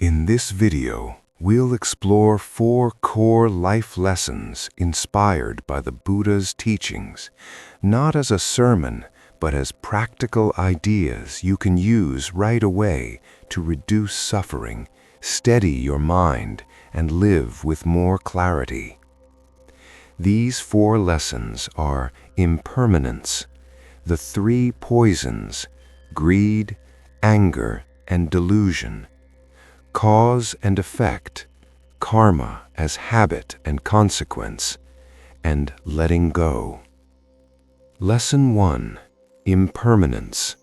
In this video, we'll explore 4 core life lessons inspired by the Buddha's teachings, not as a sermon, but as practical ideas you can use right away to reduce suffering, steady your mind, and live with more clarity. These 4 lessons are impermanence, the 3 poisons, greed, anger, and delusion, cause and effect, karma as habit and consequence, and letting go. Lesson 1. Impermanence.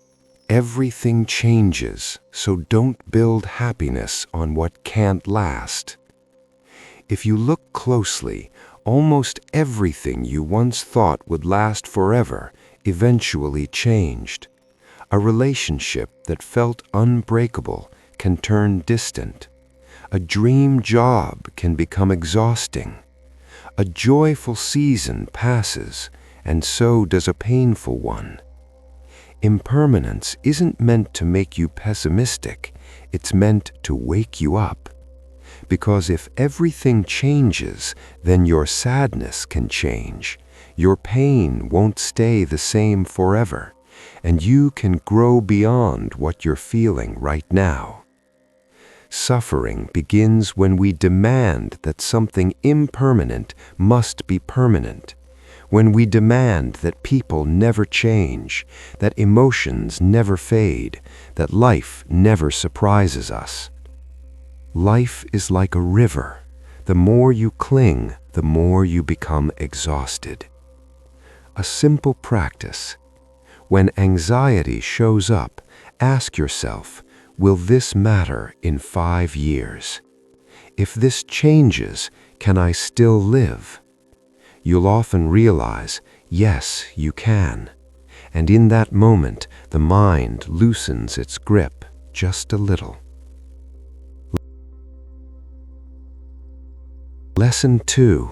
Everything changes, so don't build happiness on what can't last. If you look closely, almost everything you once thought would last forever eventually changed. A relationship that felt unbreakable can turn distant. A dream job can become exhausting. A joyful season passes, and so does a painful one. Impermanence isn't meant to make you pessimistic, it's meant to wake you up. Because if everything changes, then your sadness can change. Your pain won't stay the same forever, and you can grow beyond what you're feeling right now. Suffering begins when we demand that something impermanent must be permanent, when we demand that people never change, that emotions never fade, that life never surprises us. Life is like a river. The more you cling, the more you become exhausted. A simple practice. When anxiety shows up, ask yourself, will this matter in 5 years? If this changes, can I still live? You'll often realize, yes, you can. And in that moment, the mind loosens its grip just a little. Lesson 2.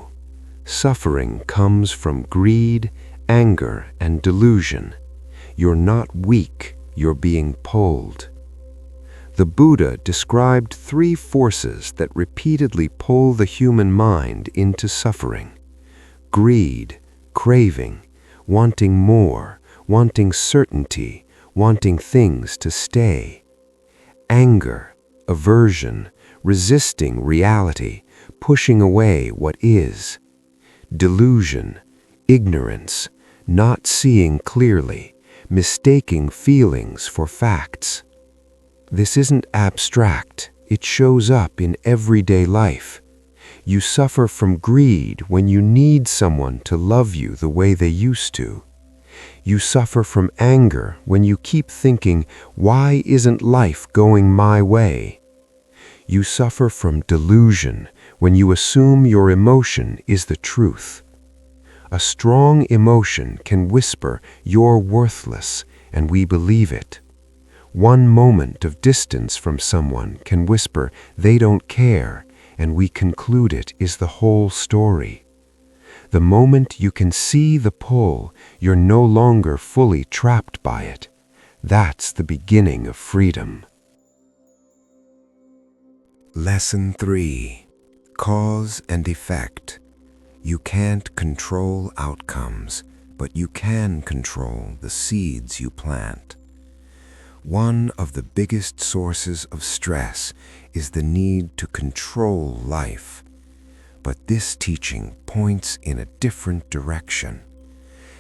Suffering comes from greed, anger, and delusion. You're not weak, you're being pulled. The Buddha described 3 forces that repeatedly pull the human mind into suffering: greed, craving, wanting more, wanting certainty, wanting things to stay; anger, aversion, resisting reality, pushing away what is; delusion, ignorance, not seeing clearly, mistaking feelings for facts. This isn't abstract, it shows up in everyday life. You suffer from greed when you need someone to love you the way they used to. You suffer from anger when you keep thinking, why isn't life going my way? You suffer from delusion when you assume your emotion is the truth. A strong emotion can whisper, you're worthless, and we believe it. One moment of distance from someone can whisper, they don't care, and we conclude it is the whole story. The moment you can see the pull, you're no longer fully trapped by it. That's the beginning of freedom. Lesson 3. Cause and effect. You can't control outcomes, but you can control the seeds you plant. One of the biggest sources of stress is the need to control life. But this teaching points in a different direction.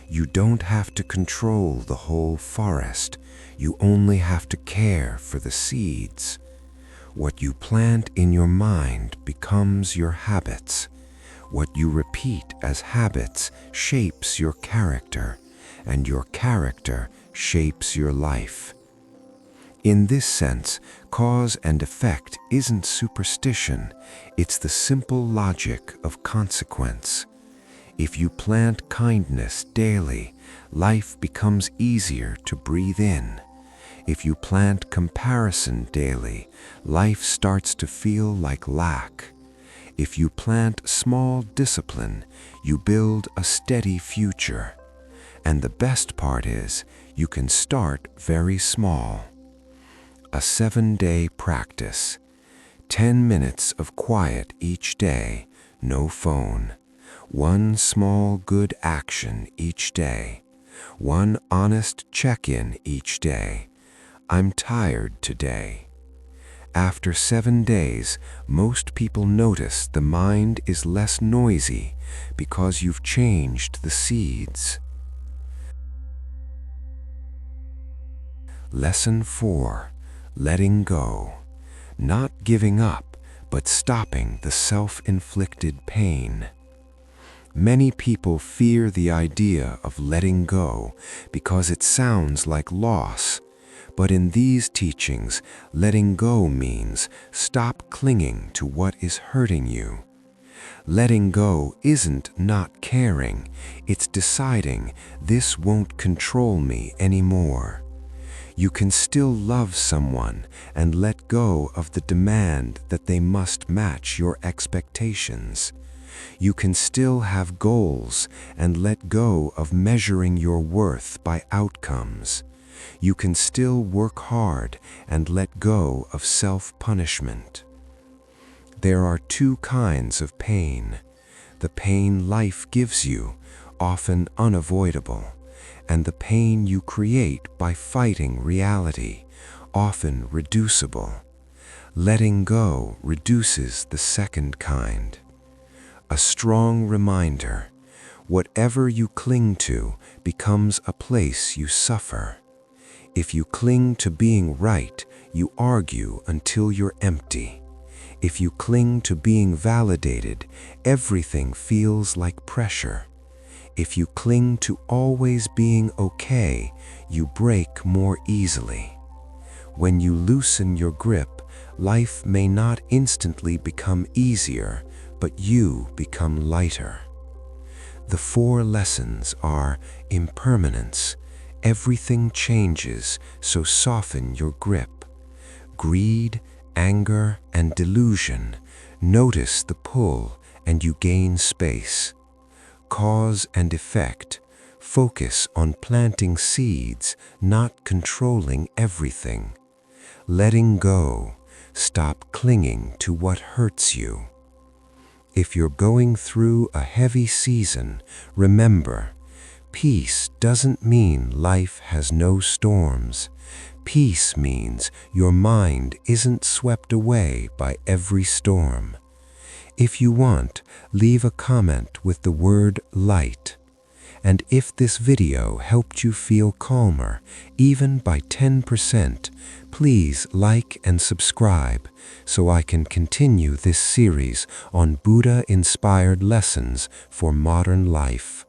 You don't have to control the whole forest. You only have to care for the seeds. What you plant in your mind becomes your habits. What you repeat as habits shapes your character, and your character shapes your life. In this sense, cause and effect isn't superstition, it's the simple logic of consequence. If you plant kindness daily, life becomes easier to breathe in. If you plant comparison daily, life starts to feel like lack. If you plant small discipline, you build a steady future. And the best part is, you can start very small. A 7-day practice. 10 minutes of quiet each day, no phone. One small good action each day. One honest check-in each day. I'm tired today. After 7 days, most people notice the mind is less noisy because you've changed the seeds. Lesson 4. Letting go. Not giving up, but stopping the self-inflicted pain. Many people fear the idea of letting go because it sounds like loss. But in these teachings, letting go means stop clinging to what is hurting you. Letting go isn't not caring, it's deciding this won't control me anymore. You can still love someone and let go of the demand that they must match your expectations. You can still have goals and let go of measuring your worth by outcomes. You can still work hard and let go of self-punishment. There are 2 kinds of pain. The pain life gives you, often unavoidable, and the pain you create by fighting reality, often reducible. Letting go reduces the second kind. A strong reminder, whatever you cling to becomes a place you suffer. If you cling to being right, you argue until you're empty. If you cling to being validated, everything feels like pressure. If you cling to always being okay, you break more easily. When you loosen your grip, life may not instantly become easier, but you become lighter. The 4 lessons are impermanence. Everything changes, so soften your grip. Greed, anger, and delusion. Notice the pull, and you gain space. Cause and effect. Focus on planting seeds, not controlling everything. Letting go. Stop clinging to what hurts you. If you're going through a heavy season, remember, peace doesn't mean life has no storms. Peace means your mind isn't swept away by every storm. If you want, leave a comment with the word light. And if this video helped you feel calmer, even by 10%, please like and subscribe so I can continue this series on Buddha-inspired lessons for modern life.